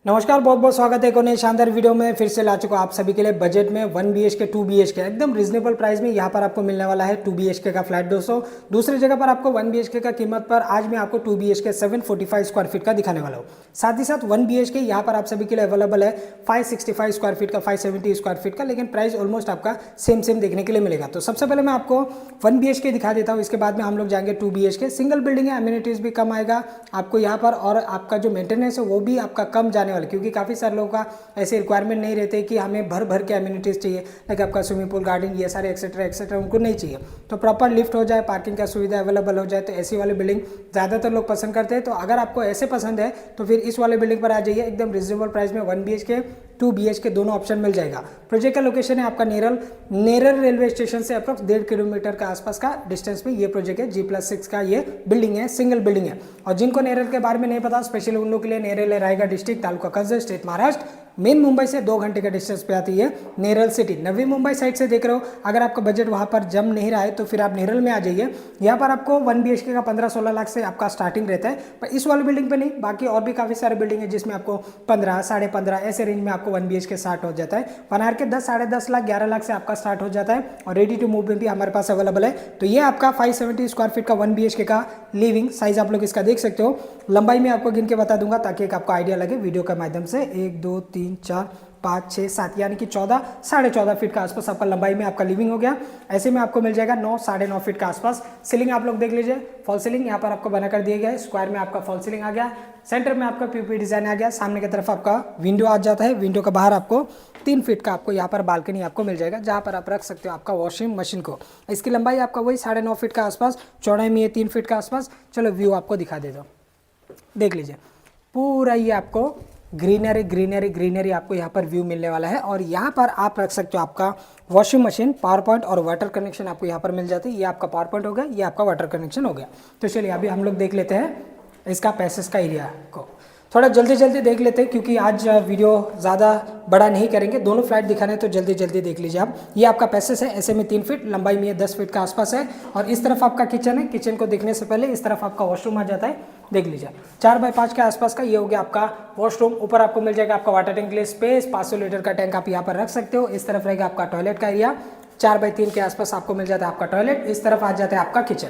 नमस्कार, बहुत बहुत स्वागत है एक और नए शानदार वीडियो में। फिर से ला चुका आप सभी के लिए बजट में 1 BHK 2 BHK एकदम रीजनेबल प्राइस में यहाँ पर आपको मिलने वाला है 2 BHK का फ्लैट दोस्तों। दूसरी जगह पर आपको 1 BHK का कीमत पर आज मैं आपको 2 BHK 745 स्क्वायर फीट का दिखाने वाला हूँ। साथ ही साथ 1 BHK यहाँ पर आप सभी के लिए अवेलेबल है 565 स्क्वायर फीट का, 570 स्क्वायर फीट का, लेकिन प्राइस ऑलमोस्ट आपका सेम देखने के लिए मिलेगा। तो सबसे पहले मैं आपको 1 BHK दिखा देता हूँ, इसके बाद में हम लोग जाएंगे 2 BHK। सिंगल बिल्डिंग है, अम्यूनिटीज भी कम आएगा आपको यहाँ पर, और आपका जो मेंटेनेंस है वो भी आपका कम जाने वाला, क्योंकि काफ़ी सारे लोगों का ऐसे रिक्वायरमेंट नहीं रहते कि हमें भर भर के एम्यूनिटीज़ चाहिए, लाइक आपका स्विमिंग पूल, गार्डन, ये सारे एक्सेट्रा एक्सेट्रा उनको नहीं चाहिए। तो प्रॉपर लिफ्ट हो जाए, पार्किंग का सुविधा अवेलेबल हो जाए, तो ऐसी वाली बिल्डिंग ज़्यादातर लोग पसंद करते हैं। तो अगर आपको ऐसे पसंद है तो फिर इस वाले बिल्डिंग पर आ जाइए। एकदम रिजनेबल प्राइस में 1 BHK 2 BHK दोनों ऑप्शन मिल जाएगा। प्रोजेक्ट का लोकेशन है आपका नेरल रेलवे स्टेशन से अप्रॉक्स 1.5 किलोमीटर का आसपास का डिस्टेंस में ये प्रोजेक्ट है। G+6 का ये बिल्डिंग है, सिंगल बिल्डिंग है। और जिनको नेरल के बारे में नहीं पता, स्पेशली उन लोगों के लिए नेरल है Raigarh district, taluka Karjat, state Maharashtra. Main Mumbai से 2 घंटे का डिस्टेंस पे आती है नेरल सिटी। नवी मुंबई साइड से देख रहे हो, अगर आपका बजट वहां पर जम नहीं रहा है तो फिर आप नेरल में आ जाइए। यहाँ पर आपको 1 BHK का 15-16 लाख से आपका स्टार्टिंग रहता है, पर इस वाले बिल्डिंग पे नहीं, बाकी और भी काफी सारे बिल्डिंग है जिसमें आपको 15, 15.5 ऐसे रेंज में आपको 1 BHK स्टार्ट हो जाता है। 1 आर के 10, 10.5 लाख, 11 लाख से आपका स्टार्ट हो जाता है, और रेडी टू मूव में भी हमारे पास अवेलेबल है। तो ये आपका 570 स्क्वायर फीट का 1 BHK का लिविंग साइज आप लोग इसका देख सकते हो। लंबाई में आपको गिन के बता दूंगा ताकि एक आपको आइडिया लगे वीडियो के माध्यम से। 1 2 3 4 5 6 7 यानी कि 14, 14.5 फीट का आसपास आपका लंबाई में आपका लिविंग हो गया। ऐसे में आपको मिल जाएगा 9, 9.5 फीट का आसपास। सीलिंग आप लोग देख लीजिए, फॉल सीलिंग यहाँ पर आपको बना कर दिया गया है। स्क्वायर में आपका फॉल सीलिंग आ गया, सेंटर में आपका पीपी डिजाइन आ गया, सामने की तरफ आपका विंडो आ जाता है। विंडो के बाहर आपको 3 फीट का आपको यहाँ पर बालकनी आपको मिल जाएगा, जहाँ पर आप रख सकते हो आपका वॉशिंग मशीन को। इसकी लंबाई आपका वही 9.5 फीट का आसपास, चौड़ाई में ये 3 फीट का आसपास। चलो व्यू आपको दिखा देता हूँ, देख लीजिए पूरा ये आपको ग्रीनरी आपको यहाँ पर व्यू मिलने वाला है। और यहाँ पर आप रख सकते हो आपका वॉशिंग मशीन, पावर पॉइंट और वाटर कनेक्शन आपको यहाँ पर मिल जाते हैं। ये आपका पावर पॉइंट हो गया, ये आपका वाटर कनेक्शन हो गया। तो चलिए अभी हम लोग देख लेते हैं इसका पैसेज का एरिया को, थोड़ा जल्दी देख लेते हैं, क्योंकि आज वीडियो ज़्यादा बड़ा नहीं करेंगे, दोनों फ्लैट दिखाने तो जल्दी देख लीजिए आप। ये आपका पैसेज है, ऐसे में 3 फीट, लंबाई में ये 10 फीट का आसपास है। और इस तरफ आपका किचन है, किचन को देखने से पहले इस तरफ आपका वॉशरूम आ जाता है, देख लीजिए 4x5 के आसपास का ये हो गया आपका वॉशरूम। ऊपर आपको मिल जाएगा आपका वाटर टैंक के लिए स्पेस, 500 लीटर का टैंक आप यहाँ पर रख सकते हो। इस तरफ रहेगा आपका टॉयलेट का एरिया, 4x3 के आसपास आपको मिल जाता है आपका टॉयलेट। इस तरफ आ जाता है आपका किचन,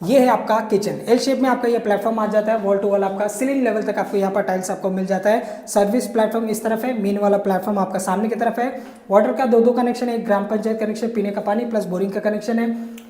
ये है आपका किचन। एल शेप में आपका ये प्लेटफॉर्म आ जाता है, वॉल टू वॉल आपका सीलिंग लेवल तक आपको यहाँ पर टाइल्स आपको मिल जाता है। सर्विस प्लेटफॉर्म इस तरफ है, मेन वाला प्लेटफॉर्म आपका सामने की तरफ है। वाटर का 2 कनेक्शन है, एक ग्राम पंचायत कनेक्शन पीने का पानी प्लस बोरिंग का कनेक्शन है।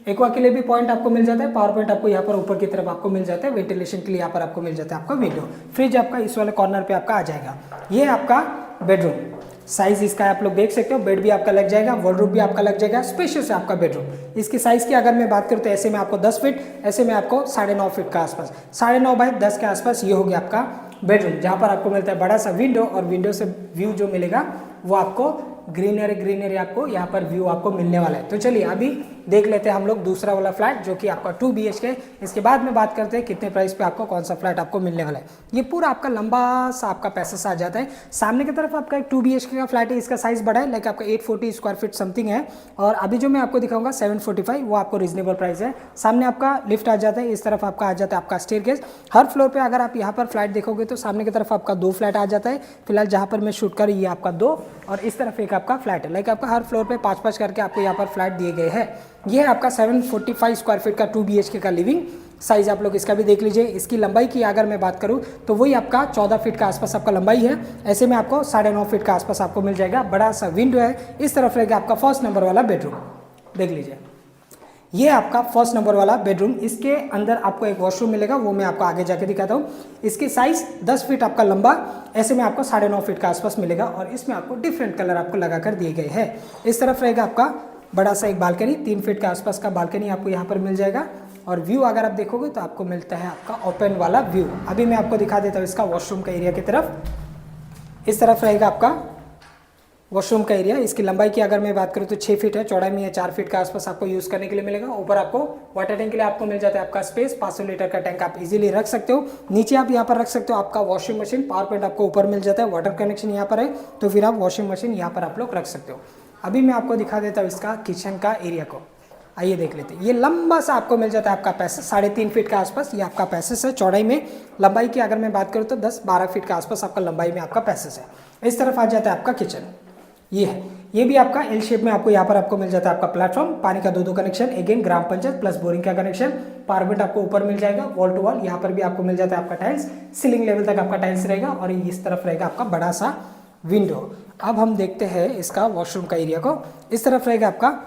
एक्वा के लिए भी पॉइंट आपको मिल जाता है, पावर पॉइंट आपको यहाँ पर ऊपर की तरफ आपको मिल जाता है। वेंटिलेशन के लिए यहाँ पर आपको मिल जाता है आपका विंडो। फ्रिज आपका इस वाले कॉर्नर पे आपका आ जाएगा। ये आपका बेडरूम साइज इसका आप लोग देख सकते हो, बेड भी आपका लग जाएगा, वॉर्डरोब भी आपका लग जाएगा, स्पेशियस है आपका बेडरूम। इसकी साइज की अगर मैं बात करूँ तो ऐसे में आपको 10 फीट, ऐसे में आपको 9.5 फीट का आसपास, 9.5 बाय 10 के आसपास ये हो गया आपका बेडरूम, जहाँ पर आपको मिलता है बड़ा सा विंडो, और विंडो से व्यू जो मिलेगा वो आपको ग्रीनरी आपको यहाँ पर व्यू आपको मिलने वाला है। तो चलिए अभी देख लेते हैं हम लोग दूसरा वाला फ्लैट जो कि आपका 2 BHK। इसके बाद में बात करते हैं कितने प्राइस पे आपको कौन सा फ्लैट आपको मिलने वाला है। ये पूरा आपका लंबा सा आपका पैसेज आ जाता है। सामने की तरफ आपका एक 2 BHK का फ्लैट है, इसका साइज बड़ा है, लाइक आपका 840 स्क्वायर फीट समथिंग है। और अभी जो मैं आपको दिखाऊंगा 745, वो आपको रीजनेबल प्राइस है। सामने आपका लिफ्ट आ जाता है, इस तरफ आपका आ जाता है आपका स्टेयरकेस। हर फ्लोर पे अगर आप यहाँ पर फ्लैट देखोगे तो सामने की तरफ आपका 2 फ्लैट आ जाता है। फिलहाल जहाँ पर मैं शूट कर, ये आपका 2, और इस तरफ एक आपका फ्लैट है। लाइक आपका हर फ्लोर पे 5-5 करके आपको यहाँ पर फ्लैट दिए गए हैं। ये है आपका 745 स्क्वायर फीट का 2 BHK का लिविंग साइज, आप लोग इसका भी देख लीजिए। इसकी लंबाई की अगर मैं बात करूँ तो वही आपका 14 फीट का आसपास आपका लंबाई है। ऐसे में आपको 9.5 फीट का आसपास आपको मिल जाएगा। बड़ा सा विंडो है, इस तरफ रहेगा आपका फर्स्ट नंबर वाला बेडरूम, देख लीजिए। ये आपका फर्स्ट नंबर वाला बेडरूम, इसके अंदर आपको एक वॉशरूम मिलेगा, वो मैं आपको आगे जाके दिखाता हूँ। इसकी साइज 10 फीट आपका लंबा, ऐसे में आपको 9.5 फीट का आसपास मिलेगा। और इसमें आपको डिफरेंट कलर आपको लगा कर दिए गए हैं। इस तरफ रहेगा आपका बड़ा सा एक बालकनी, 3 फीट के आसपास का बालकनी आपको यहाँ पर मिल जाएगा। और व्यू अगर आप देखोगे तो आपको मिलता है आपका ओपन वाला व्यू। अभी मैं आपको दिखा देता हूँ इसका वॉशरूम का एरिया की तरफ। इस तरफ रहेगा आपका वॉशरूम का एरिया। इसकी लंबाई की अगर मैं बात करूँ तो 6 फीट है, चौड़ाई में 4 फीट के आसपास आपको यूज़ करने के लिए मिलेगा। ऊपर आपको वाटर टैंक के लिए आपको मिल जाता है आपका स्पेस, 500 लीटर का टैंक आप इजीली रख सकते हो। नीचे आप यहाँ पर रख सकते हो आपका वॉशिंग मशीन, पावर पॉइंट आपको ऊपर मिल जाता है, वाटर कनेक्शन यहाँ पर है, तो फिर आप वॉशिंग मशीन यहाँ पर आप लोग रख सकते हो। अभी मैं आपको दिखा देता हूँ इसका किचन का एरिया को। आइए देख लेते हैं। ये लंबा सा आपको मिल जाता है आपका पैसेज 3.5 फीट के आसपास, ये आपका पैसेज है चौड़ाई में। लंबाई की अगर मैं बात करूँ तो 10-12 फीट के आसपास आपका लंबाई में आपका पैसेज है। इस तरफ आ जाता है आपका किचन, ये है, ये भी आपका एल शेप में आपको यहाँ पर आपको मिल जाता है आपका प्लेटफॉर्म, पानी का 2 कनेक्शन, अगेन ग्राम पंचायत प्लस बोरिंग का कनेक्शन, पावर आपको ऊपर मिल जाएगा, वॉल टू वॉल। यहाँ पर भी आपको मिल जाता है आपका टाइल्स, सीलिंग लेवल तक आपका टाइल्स रहेगा और इस तरफ रहेगा आपका बड़ा सा विंडो। अब हम देखते हैं इसका वॉशरूम का एरिया को। इस तरफ रहेगा आपका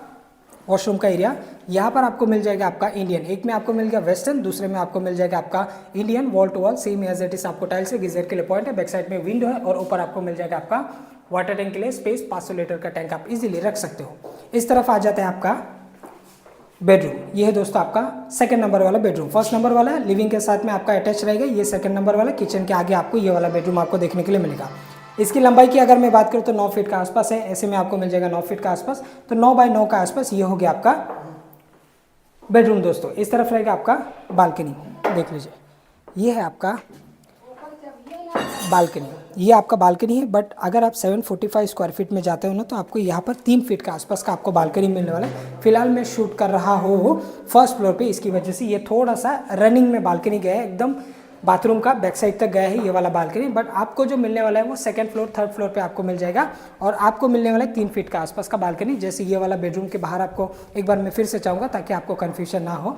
वॉशरूम का एरिया। यहाँ पर आपको मिल जाएगा आपका इंडियन, एक में आपको मिल गया वेस्टर्न, दूसरे में आपको मिल जाएगा आपका Indian, wall to wall same as it is आपको टाइल्स है, गीजर के लिए पॉइंट है, बैक साइड में विंडो है और ऊपर आपको मिल जाएगा आपका वाटर टैंक के लिए स्पेस, 500 लीटर का टैंक आप इजीली रख सकते हो। इस तरफ आ जाता है आपका बेडरूम, ये है दोस्तों आपका सेकंड नंबर वाला बेडरूम। फर्स्ट नंबर वाला लिविंग के साथ में आपका अटैच रहेगा, ये सेकंड नंबर वाला किचन के आगे आपको ये वाला बेडरूम आपको देखने के लिए मिलेगा। इसकी लंबाई की अगर मैं बात करूँ तो 9 फीट का आसपास है, ऐसे में आपको मिल जाएगा 9 फीट का आसपास, तो 9 बाय 9 का आसपास ये हो गया आपका बेडरूम। दोस्तों इस तरफ रहेगा आपका बालकनी, देख लीजिए, ये है आपका बालकनी, ये आपका बालकनी है। बट अगर आप 745 स्क्वायर फीट में जाते हो ना तो आपको यहाँ पर 3 फीट के आसपास का आपको बालकनी मिलने वाला है। फिलहाल मैं शूट कर रहा हूँ फर्स्ट फ्लोर पे, इसकी वजह से ये थोड़ा सा रनिंग में बालकनी गया है, एकदम बाथरूम का बैक साइड तक गया है ये वाला बालकनी। बट आपको जो मिलने वाला है वो सेकंड फ्लोर थर्ड फ्लोर पे आपको मिल जाएगा और आपको मिलने वाला है 3 फीट का आसपास का बालकनी। जैसे ये वाला बेडरूम के बाहर आपको एक बार मैं फिर से चाहूँगा ताकि आपको कन्फ्यूजन ना हो।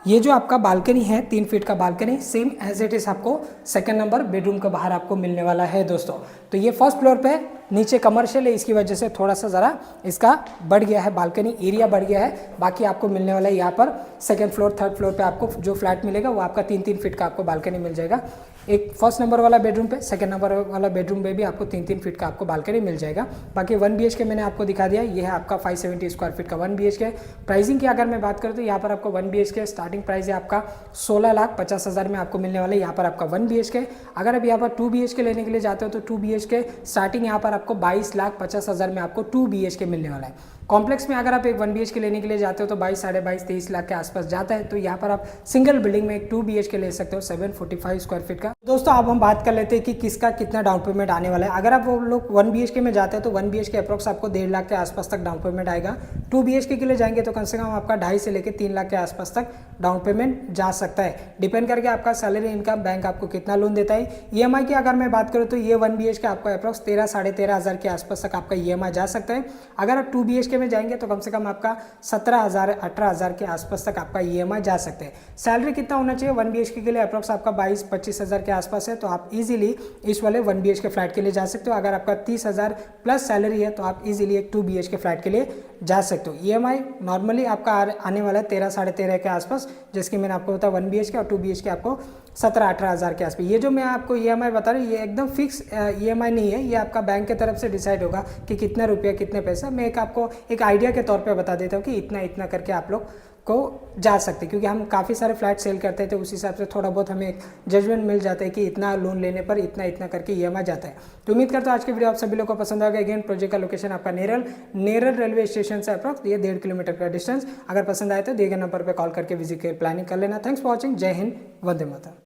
ये जो आपका बालकनी है 3 फीट का balcony same as it is आपको सेकंड नंबर बेडरूम के बाहर आपको मिलने वाला है दोस्तों। तो ये फर्स्ट फ्लोर पे, नीचे कमर्शियल है, इसकी वजह से थोड़ा सा ज़रा इसका बढ़ गया है, बालकनी एरिया बढ़ गया है। बाकी आपको मिलने वाला है यहाँ पर सेकंड फ्लोर थर्ड फ्लोर पे आपको जो फ्लैट मिलेगा वो आपका 3-3 फीट का आपको बालकनी मिल जाएगा। एक फर्स्ट नंबर वाला बेडरूम पे, सेकंड नंबर वाला बेडरूम पे भी आपको 3-3 फीट का आपको बालकनी मिल जाएगा। बाकी 1 BHK मैंने आपको दिखा दिया, ये है आपका 570 स्क्वायर फीट का 1 BHK। प्राइसिंग की अगर मैं बात करूँ तो यहाँ पर आपको 1 BHK स्टार्टिंग प्राइस है आपका 16,50,000 में आपको मिलने वाला है यहाँ पर आपका 1 BHK। अगर आप यहाँ पर 2 BHK लेने के लिए जाते हो तो 2 BHK स्टार्टिंग यहाँ पर आपको 22,50,000 में आपको 2 BHK मिलने वाला है। कॉम्प्लेक्स में अगर आप एक 1 BHK लेने के लिए जाते हो तो 22, 22.5, 23 लाख के आसपास जाता है। तो यहाँ पर आप सिंगल बिल्डिंग में एक 2 BHK ले सकते हो 745 स्क्वायर फीट का। दोस्तों अब हम बात कर लेते हैं कि किसका कितना डाउन पेमेंट आने वाला है। अगर आप वो लोग 1 BHK में जाते हैं तो 1 BHK अप्रोक्स आपको 1.5 लाख के आसपास तक डाउन पेमेंट आएगा। 2 BHK के लिए जाएंगे तो कम से कम आपका 2.5 से लेकर 3 लाख के आसपास तक डाउन पेमेंट जा सकता है, डिपेंड करके आपका सैलरी, इनकम, बैंक आपको कितना लोन देता है। EMI की अगर मैं बात करूँ तो ये 1 BHK आपको अप्रोक्स 13-13,500 के आसपास तक आपका EMI जा सकता है। अगर आप 2 BHK में जाएंगे तो कम से कम आपका 17,000-18,000 के आसपास तक आपका EMI जा सकते हैं। सैलरी कितना होना चाहिए 1 BHK के लिए? अप्रोक्स आपका 22-25,000 के आसपास है, तो आप इजीली इस वाले 1 BHK फ्लैट के लिए जा सकते हो। अगर आपका 30,000 प्लस सैलरी है तो आप इजीली एक 2 BHK फ्लैट के लिए जा सकते हो। EMI नॉर्मली आपका आने वाला है 13-13.5 के आसपास, जिसकी मैंने आपको बताया 1 BHK और 2 BHK आपको 17-18,000 के आसपास। ये जो मैं आपको EMI बता रहा हूँ ये एकदम फिक्स EMI नहीं है, ये आपका बैंक की तरफ से डिसाइड होगा कि कितना रुपया कितने पैसा। मैं आपको एक आइडिया के तौर पे बता देता हूँ कि इतना इतना करके आप लोग को जा सकते, क्योंकि हम काफ़ी सारे फ्लैट सेल करते थे, उस हिसाब से थोड़ा बहुत हमें जजमेंट मिल जाता है कि इतना लोन लेने पर इतना इतना करके EMI जाता है। तो उम्मीद करता हूँ आज की वीडियो आप सभी लोग को पसंद आएगा। अगेन प्रोजेक्ट का लोकेशन आपका नेरल रेलवे स्टेशन से अप्रॉक्स ये 1.5 किलोमीटर का डिस्टेंस। अगर पसंद आए तो दिए गए नंबर पर कॉल करके विजिट कर प्लानिंग कर लेना। Thanks for watching. जय हिंद, वंदे मातरम।